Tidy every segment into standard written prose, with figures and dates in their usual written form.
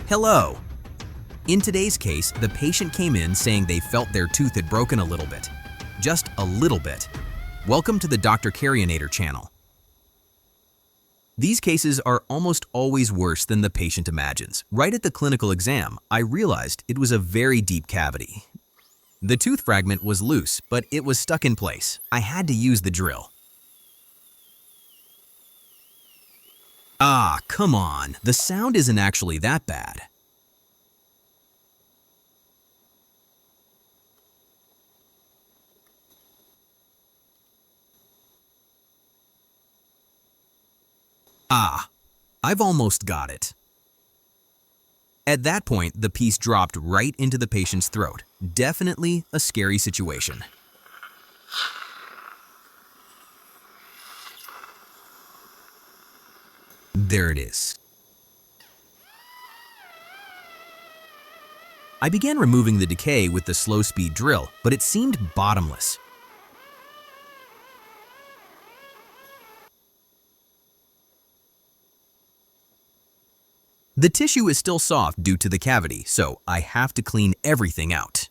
Hello! In today's case, the patient came in saying they felt their tooth had broken a little bit. Just a little bit. Welcome to the Dr. Carienator channel. These cases are almost always worse than the patient imagines. Right at the clinical exam, I realized it was a very deep cavity. The tooth fragment was loose, but it was stuck in place. I had to use the drill. Ah, come on. The sound isn't actually that bad. Ah, I've almost got it. At that point, the piece dropped right into the patient's throat. Definitely a scary situation. There it is. I began removing the decay with the slow-speed drill, but it seemed bottomless. The tissue is still soft due to the cavity, so I have to clean everything out.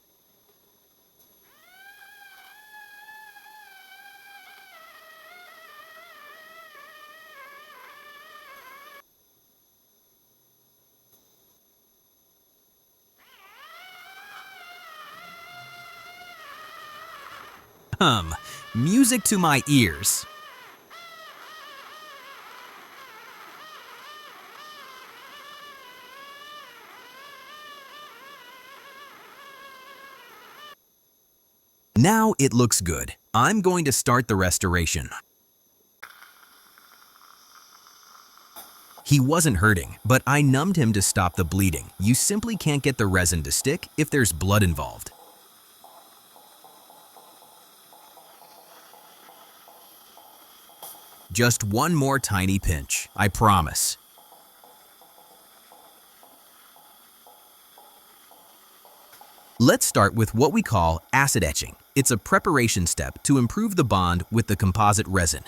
Music to my ears. Now it looks good. I'm going to start the restoration. He wasn't hurting, but I numbed him to stop the bleeding. You simply can't get the resin to stick if there's blood involved. Just one more tiny pinch, I promise. Let's start with what we call acid etching. It's a preparation step to improve the bond with the composite resin.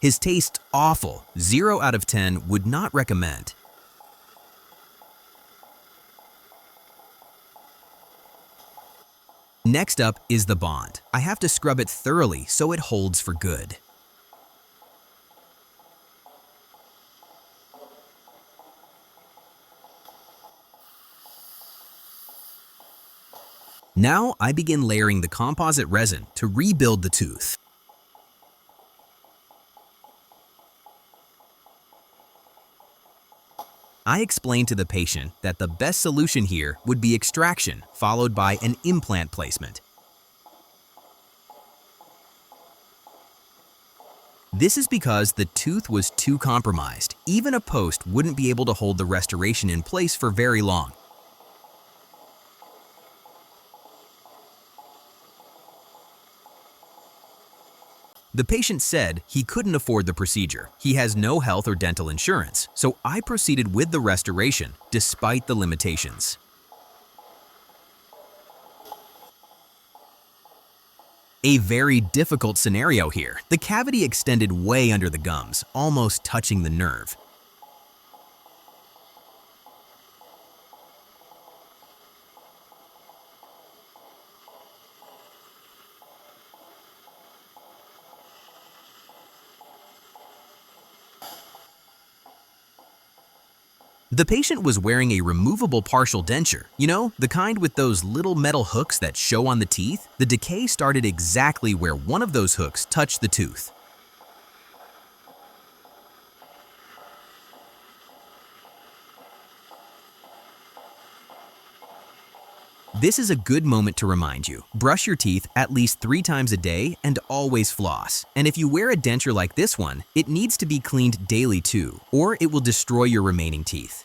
His taste's awful. 0 out of 10 would not recommend. Next up is the bond. I have to scrub it thoroughly so it holds for good. Now I begin layering the composite resin to rebuild the tooth. I explained to the patient that the best solution here would be extraction, followed by an implant placement. This is because the tooth was too compromised. Even a post wouldn't be able to hold the restoration in place for very long. The patient said he couldn't afford the procedure. He has no health or dental insurance, so I proceeded with the restoration despite the limitations. A very difficult scenario here. The cavity extended way under the gums, almost touching the nerve. The patient was wearing a removable partial denture. You know, the kind with those little metal hooks that show on the teeth? The decay started exactly where one of those hooks touched the tooth. This is a good moment to remind you. Brush your teeth at least 3 times a day and always floss. And if you wear a denture like this one, it needs to be cleaned daily too, or it will destroy your remaining teeth.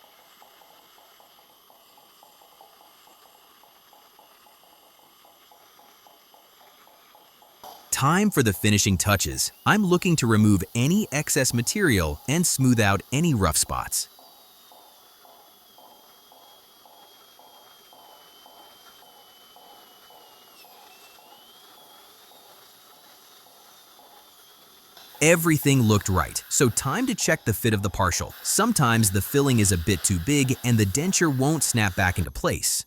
Time for the finishing touches. I'm looking to remove any excess material and smooth out any rough spots. Everything looked right, so time to check the fit of the partial. Sometimes the filling is a bit too big and the denture won't snap back into place.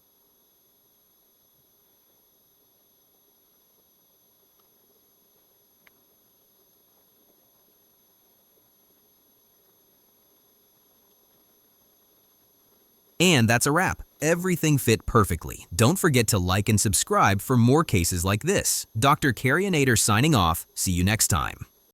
And that's a wrap. Everything fit perfectly. Don't forget to like and subscribe for more cases like this. Dr. Carienator signing off. See you next time.